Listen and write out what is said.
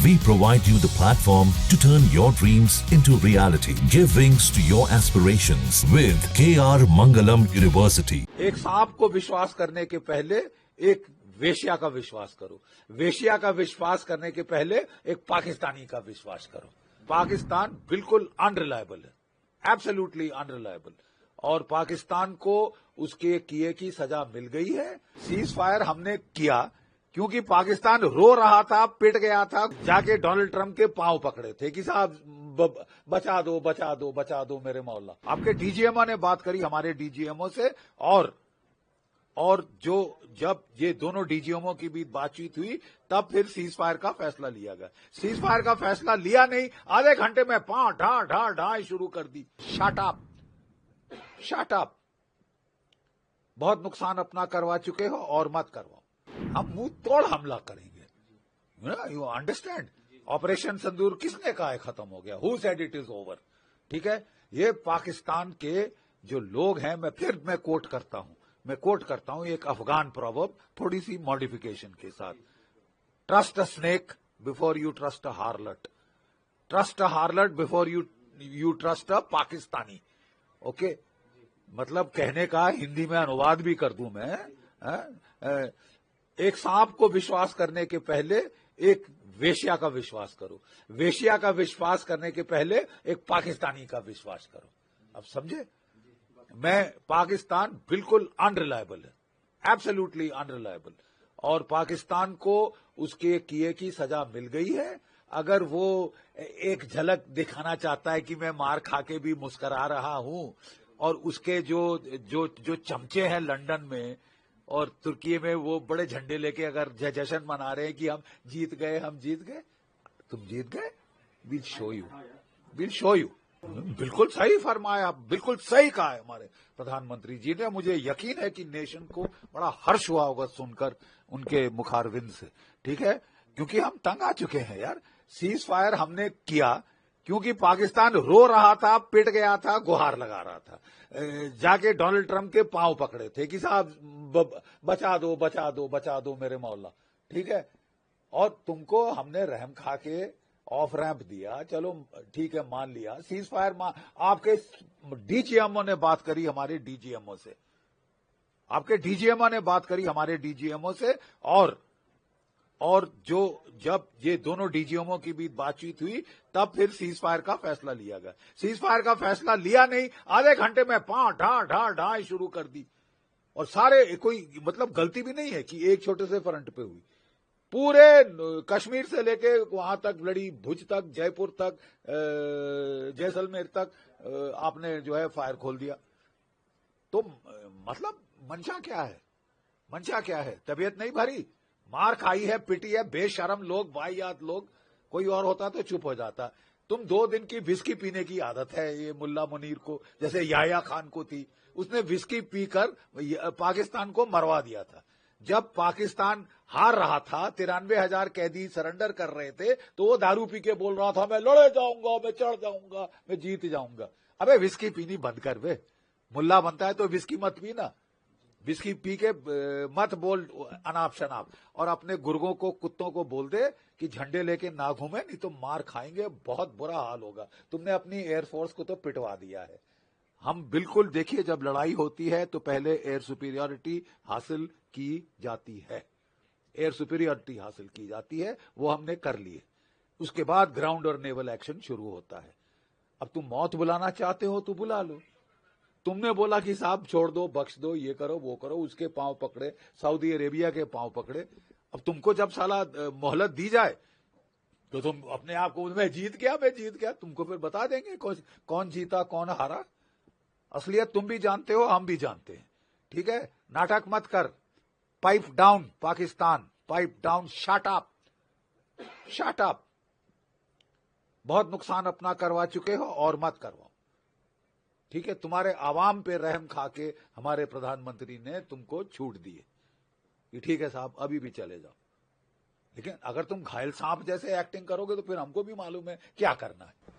We provide you the platform to turn your dreams into reality. Give wings to your aspirations with KR Mangalam University. एक सांप को विश्वास करने के पहले एक वेश्या का विश्वास करो। वेश्या का विश्वास करने के पहले एक पाकिस्तानी का विश्वास करो। पाकिस्तान बिल्कुल अनरिलायबल है, एब्सोल्युटली अनरिलायबल। और पाकिस्तान को उसके किए की सजा मिल गई है। सीज फायर हमने किया क्योंकि पाकिस्तान रो रहा था, पिट गया था, जाके डोनाल्ड ट्रंप के पांव पकड़े थे कि साहब बचा दो बचा दो बचा दो मेरे मौला। आपके डीजीएमओ ने बात करी हमारे डीजीएमओ से, और जो जब ये दोनों डीजीएमओ की बीच बातचीत हुई तब फिर सीज फायर का फैसला लिया गया। सीज फायर का फैसला लिया नहीं, आधे घंटे में ढा शुरू कर दी। शट अप, बहुत नुकसान अपना करवा चुके हो और मत करवाओ। हम मुंह तोड़ हमला करेंगे। You understand? ऑपरेशन सिंदूर किसने कहा है खत्म हो गया? Who said it is over? ठीक है, ये पाकिस्तान के जो लोग हैं, मैं कोट करता हूं एक अफगान प्रोवर्ब, थोड़ी सी मॉडिफिकेशन के साथ। Trust a snake before you trust a हार्लट, trust a हार्लट before you trust a Pakistani. Okay, मतलब कहने का हिंदी में अनुवाद भी कर दूं मैं। एक सांप को विश्वास करने के पहले एक वेश्या का विश्वास करो। वेश्या का विश्वास करने के पहले एक पाकिस्तानी का विश्वास करो। अब समझे? पाकिस्तान बिल्कुल अनरिलायबल है, एब्सोल्युटली अनरिलायबल। और पाकिस्तान को उसके किए की सजा मिल गई है। अगर वो एक झलक दिखाना चाहता है कि मैं मार खा के भी मुस्करा रहा हूं, और उसके जो चमचे हैं लंदन में और तुर्की में, वो बड़े झंडे लेके अगर जश्न मना रहे हैं कि हम जीत गए, तुम जीत गए। Will show you. बिल्कुल सही फरमाया, बिल्कुल सही कहा है हमारे प्रधानमंत्री जी ने। मुझे यकीन है कि नेशन को बड़ा हर्ष हुआ होगा सुनकर उनके मुखारविंद से। ठीक है, क्योंकि हम तंग आ चुके हैं यार। सीज फायर हमने किया क्योंकि पाकिस्तान रो रहा था, पिट गया था, गुहार लगा रहा था, जाके डोनाल्ड ट्रंप के पांव पकड़े थे कि साहब बचा दो बचा दो बचा दो मेरे मौला। ठीक है, और तुमको हमने रहम खा के ऑफ रैंप दिया, चलो ठीक है, मान लिया। सीज फायर आपके डीजीएमओ ने बात करी हमारे डीजीएमओ से, और जब ये दोनों डीजीएमओ की बीच बातचीत हुई तब फिर सीज फायर का फैसला लिया गया। सीज फायर का फैसला लिया नहीं, आधे घंटे में ढा शुरू कर दी। और सारे, कोई मतलब गलती भी नहीं है कि एक छोटे से फ्रंट पे हुई। पूरे कश्मीर से लेके वहां तक लड़ी, भुज तक, जयपुर तक, जैसलमेर तक आपने जो है फायर खोल दिया। तो मतलब मंशा क्या है? तबीयत नहीं भरी, मार खाई है, पिटी है, बेशरम लोग, वाहियात लोग। कोई और होता तो चुप हो जाता। तुम 2 दिन की विस्की पीने की आदत है ये मुल्ला मुनीर को, जैसे याह्या खान को थी। उसने विस्की पीकर पाकिस्तान को मरवा दिया था। जब पाकिस्तान हार रहा था, 93,000 कैदी सरेंडर कर रहे थे, तो वो दारू पी के बोल रहा था मैं लड़े जाऊंगा, मैं चढ़ जाऊंगा, मैं जीत जाऊंगा। अबे विस्की पीनी बंद कर बे। मुल्ला बनता है तो विस्की मत पीना, विस्की पी के मत बोल अनाप शनाप। और अपने गुर्गों को, कुत्तों को बोल दे कि झंडे लेके ना घूमे, नहीं तो मार खाएंगे, बहुत बुरा हाल होगा। तुमने अपनी एयरफोर्स को तो पिटवा दिया है। हम बिल्कुल, देखिए, जब लड़ाई होती है तो पहले एयर सुपीरियरिटी हासिल की जाती है, वो हमने कर ली है। उसके बाद ग्राउंड और नेवल एक्शन शुरू होता है। अब तुम मौत बुलाना चाहते हो तो बुला लो। तुमने बोला कि साहब छोड़ दो, बख्श दो, ये करो वो करो, उसके पांव पकड़े, सऊदी अरेबिया के पांव पकड़े। अब तुमको जब साला मोहलत दी जाए तो तुम अपने आप को मैं जीत गया, तुमको फिर बता देंगे कौन जीता कौन हारा। असलियत तुम भी जानते हो, हम भी जानते हैं। ठीक है, नाटक मत कर। Pipe down Pakistan, pipe down. Shut up, बहुत नुकसान अपना करवा चुके हो और मत करवाओ। ठीक है, तुम्हारे आवाम पे रहम खा के हमारे प्रधानमंत्री ने तुमको छूट दी है कि ठीक है साहब अभी भी चले जाओ। लेकिन अगर तुम घायल सांप जैसे एक्टिंग करोगे तो फिर हमको भी मालूम है क्या करना है।